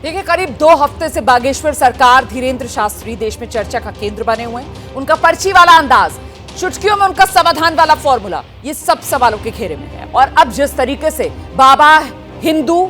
देखिए, करीब 2 हफ्ते से बागेश्वर सरकार, धीरेन्द्र शास्त्री देश में चर्चा का केंद्र बने हुए हैं। उनका पर्ची वाला अंदाज, चुटकियों में उनका समाधान वाला फॉर्मूला, ये सब सवालों के घेरे में है। और अब जिस तरीके से बाबा हिंदू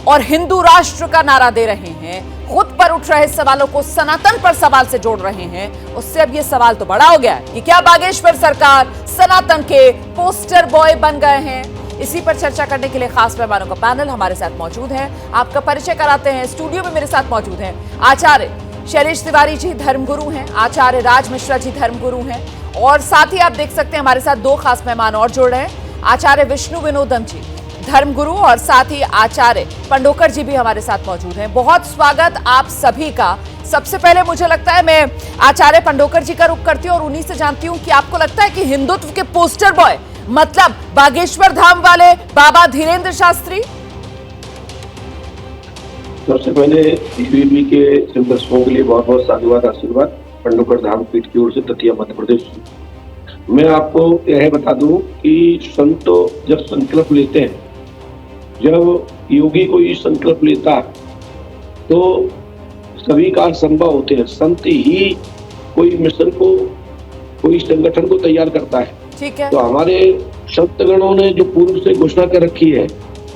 और हिंदू राष्ट्र का नारा दे रहे हैं, खुद पर उठ रहे सवालों को सनातन पर सवाल से जोड़ रहे हैं, उससे अब ये सवाल तो बड़ा हो गया है कि क्या बागेश्वर सरकार सनातन के पोस्टर बॉय बन गए हैं। इसी पर चर्चा करने के लिए खास मेहमानों का पैनल हमारे साथ मौजूद है। आपका परिचय कराते हैं। स्टूडियो में मेरे साथ मौजूद हैं आचार्य शैलेश तिवारी जी, धर्मगुरु हैं, आचार्य राज मिश्रा जी, धर्मगुरु हैं, और साथ ही आप देख सकते हैं हमारे साथ 2 खास मेहमान और जुड़ रहे हैं, आचार्य विष्णु विनोदम जी, धर्मगुरु, और साथ ही आचार्य पंडोकर जी भी हमारे साथ मौजूद हैं। बहुत स्वागत आप सभी का। सबसे पहले मुझे लगता है मैं आचार्य पंडोकर जी का रुख करती हूँ और उन्हीं से जानती हूँ कि आपको लगता है कि हिंदुत्व के पोस्टर बॉय मतलब बागेश्वर धाम वाले बाबा धीरेन्द्र शास्त्री? सबसे पहले टीवीबी के सब दर्शकों के लिए बहुत बहुत साधुवाद, आशीर्वाद पंडोकर धाम पीठ की ओर से तटीय मध्य प्रदेश। मैं आपको यह बता दूं कि संत जब संकल्प लेते हैं, जब योगी कोई संकल्प लेता है तो सभी कार्य संभव होते हैं। संत ही कोई मिशन को, कोई संगठन को तैयार करता है। ठीक है। तो हमारे संतगणों ने जो पूर्व से घोषणा कर रखी है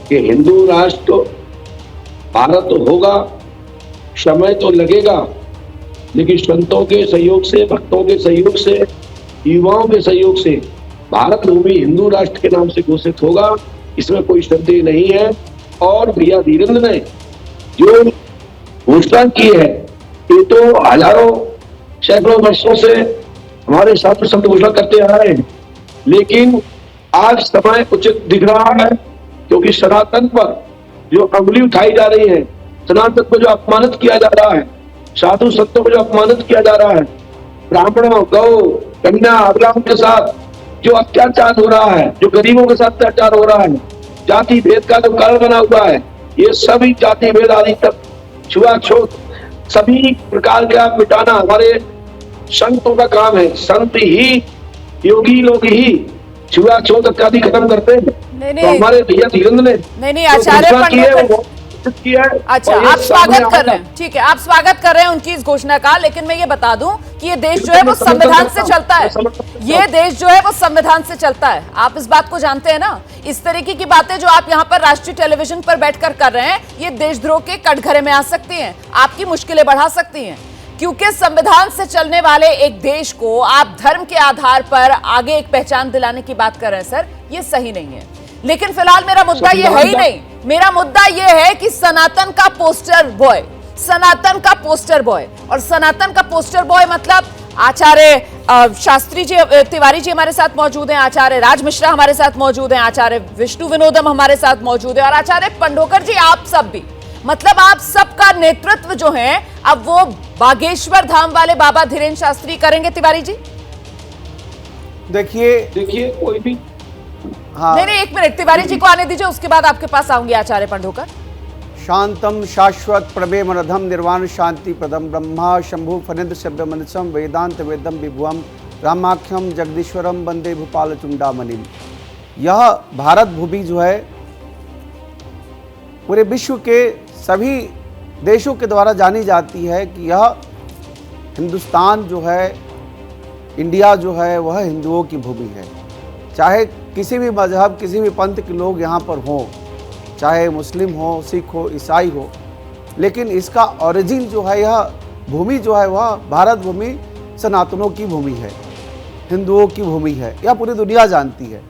कि हिंदू राष्ट्र भारत होगा, समय तो लगेगा, लेकिन संतों के सहयोग से, भक्तों के सहयोग से, युवाओं के सहयोग से भारत भूमि हिंदू राष्ट्र के नाम से घोषित होगा, इसमें कोई संदेह नहीं है। और भैया धीरेन्द्र ने जो घोषणा की है, ये तो हजारों सैकड़ों वर्षों से हमारे साधु संत घोषणा करते आ रहे हैं, लेकिन आज समय उचित दिख रहा है, क्योंकि सनातन पर जो अंगुली उठाई जा रही है, सनातन को जो अपमानित किया जा रहा है, साधु संतों को जो अपमानित किया जा रहा है, ब्राह्मणों, गौ, कन्या, अबलाओं के साथ जो अत्याचार हो रहा है, जो गरीबों के साथ अत्याचार हो रहा है, जाति भेद का जो कारण बना हुआ है, ये सभी जाति भेद आदि तक छुआछूत सभी प्रकार का मिटाना हमारे संतों का काम है। संत ही, योगी लोग ही छुआछूत इत्यादि खत्म करते हैं। तो हमारे भैया धीरेन्द्र ने नहीं आचार्य पंडोकर, अच्छा आप स्वागत कर रहे हैं, ठीक है, आप स्वागत कर रहे हैं उनकी इस घोषणा का, लेकिन मैं ये बता दूं कि ये देश जो है वो संविधान से चलता है। ये देश जो है वो संविधान से चलता है, आप इस बात को जानते हैं ना। इस तरीके की बातें जो आप यहाँ पर राष्ट्रीय टेलीविजन पर बैठकर कर रहे हैं, ये देशद्रोह के कटघरे में आ सकती हैं, आपकी मुश्किलें बढ़ा सकती हैं, क्योंकि संविधान से चलने वाले एक देश को आप धर्म के आधार पर आगे एक पहचान दिलाने की बात कर रहे हैं सर, ये सही नहीं है। लेकिन फिलहाल मेरा मुद्दा ये है ही नहीं, मेरा मुद्दा ये है कि सनातन का पोस्टर बॉय, सनातन का पोस्टर बॉय, और सनातन का पोस्टर बॉय मतलब आचार्य शास्त्री जी, तिवारी जी हमारे साथ मौजूद हैं, आचार्य राज मिश्रा हमारे साथ मौजूद हैं, आचार्य विष्णु विनोदम हमारे साथ मौजूद है, और आचार्य पंडोकर जी आप सब भी, मतलब आप सबका नेतृत्व जो है अब वो बागेश्वर धाम वाले बाबा धीरेन्द्र शास्त्री करेंगे। तिवारी जी देखिए कोई भी, हाँ नहीं एक मिनट, तिवारी जी को आने दीजिए, उसके बाद आपके पास आऊंगी आचार्य पंडोकर। शांतम शाश्वत प्रमेय मनधम निर्वाण शांति प्रदम ब्रह्मा शंभु फनिंद शब्द मनसम वेदांत वेदम विभुअम रामाख्यम जगदीश्वरम वंदे भूपाल चुंडामणिम। यह भारत भूमि जो है पूरे विश्व के सभी देशों के द्वारा जानी जाती है कि यह हिंदुस्तान जो है, इंडिया जो है, वह हिंदुओं की भूमि है। चाहे किसी भी मजहब, किसी भी पंथ के लोग यहाँ पर हों, चाहे मुस्लिम हो, सिख हो, ईसाई हो, लेकिन इसका ओरिजिन जो है, यह भूमि जो है वह भारत भूमि सनातनों की भूमि है, हिंदुओं की भूमि है, यह पूरी दुनिया जानती है।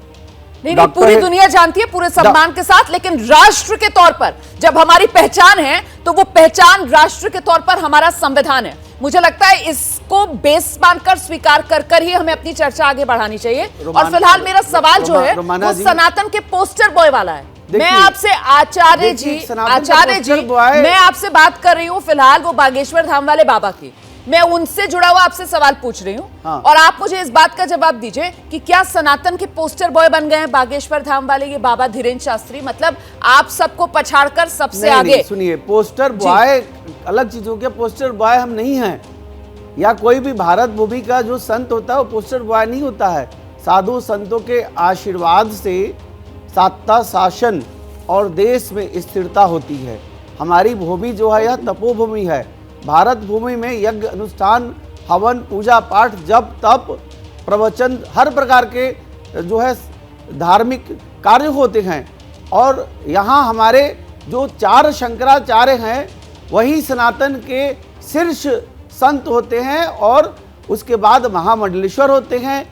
नहीं पूरी दुनिया जानती है, पूरे सम्मान के साथ, लेकिन राष्ट्र के तौर पर जब हमारी पहचान है तो वो पहचान राष्ट्र के तौर पर हमारा संविधान है। मुझे लगता है इसको बेस मानकर स्वीकार कर ही हमें अपनी चर्चा आगे बढ़ानी चाहिए। और फिलहाल मेरा सवाल जो है वो सनातन के पोस्टर बॉय वाला है। मैं आपसे आचार्य जी मैं आपसे बात कर रही हूँ फिलहाल वो बागेश्वर धाम वाले बाबा की, मैं उनसे जुड़ा हुआ आपसे सवाल पूछ रही हूँ। हाँ। और आप मुझे इस बात का जवाब दीजिए कि क्या सनातन के पोस्टर बॉय बन गए हैं बागेश्वर धाम वाले ये बाबा धीरेन्द्र शास्त्री, मतलब आप सबको पछाड़कर सबसे आगे। सुनिए, पोस्टर बॉय अलग चीज हो गया, पोस्टर बॉय हम नहीं हैं, या कोई भी भारत भूमि का जो संत होता है वो पोस्टर बॉय नहीं होता है। साधु संतों के आशीर्वाद से सत्ता शासन और देश में स्थिरता होती है। हमारी भूमि जो है यह तपोभूमि है। भारत भूमि में यज्ञ अनुष्ठान, हवन, पूजा पाठ, जप तप, प्रवचन, हर प्रकार के जो है धार्मिक कार्य होते हैं। और यहाँ हमारे जो 4 शंकराचार्य हैं वही सनातन के शीर्ष संत होते हैं और उसके बाद महामंडलेश्वर होते हैं।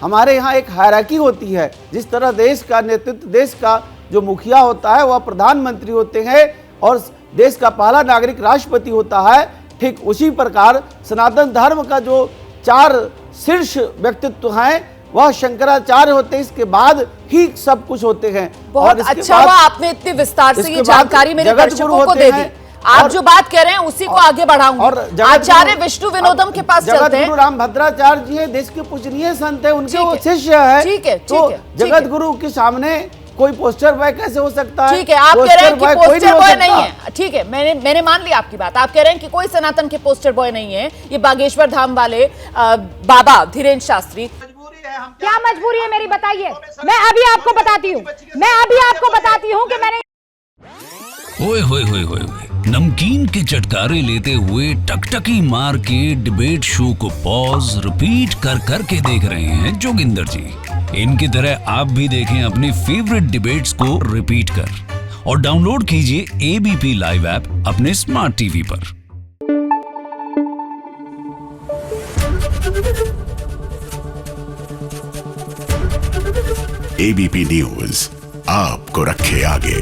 हमारे यहाँ एक हायरार्की होती है। जिस तरह देश का नेतृत्व, देश का जो मुखिया होता है वह प्रधानमंत्री होते हैं और देश का पहला नागरिक राष्ट्रपति होता है, ठीक उसी प्रकार सनातन धर्म का जो 4 शीर्ष व्यक्तित्व हैं वह शंकराचार्य होते हैं। इसके बाद ही सब कुछ होते हैं। बहुत अच्छा हुआ आपने इतनी विस्तार से ये जानकारी मेरे दर्शकों को दे दी। आप जो बात कह रहे हैं उसी को आगे बढ़ाऊंगी। और आचार्य विष्णु विनोदम के पास चलते हैं। जगत गुरु रामभद्राचार्य जी है, देश के पूजनीय संत है, उनके वो शिष्य है। ठीक है, तो जगत गुरु के सामने कोई पोस्टर बॉय कैसे हो सकता है? ठीक है, आप कह रहे हैं कि पोस्टर बॉय नहीं है। ठीक है, मैंने मान लिया आपकी बात। आप कह रहे हैं कि कोई सनातन के पोस्टर बॉय नहीं है। ये बागेश्वर धाम वाले बाबा धीरेन्द्र शास्त्री। क्या मजबूरी है मेरी, बताइए। मैं अभी आपको बताती हूँ कि मैंने ओए होए होए होए नमकीन के चटकारे लेते हुए टकटकी मार के डिबेट शो को पॉज रिपीट कर करके देख रहे हैं जोगिंदर जी। इनकी तरह आप भी देखें अपनी फेवरेट डिबेट्स को रिपीट कर और डाउनलोड कीजिए एबीपी लाइव ऐप अपने स्मार्ट टीवी पर। एबीपी न्यूज आपको रखे आगे।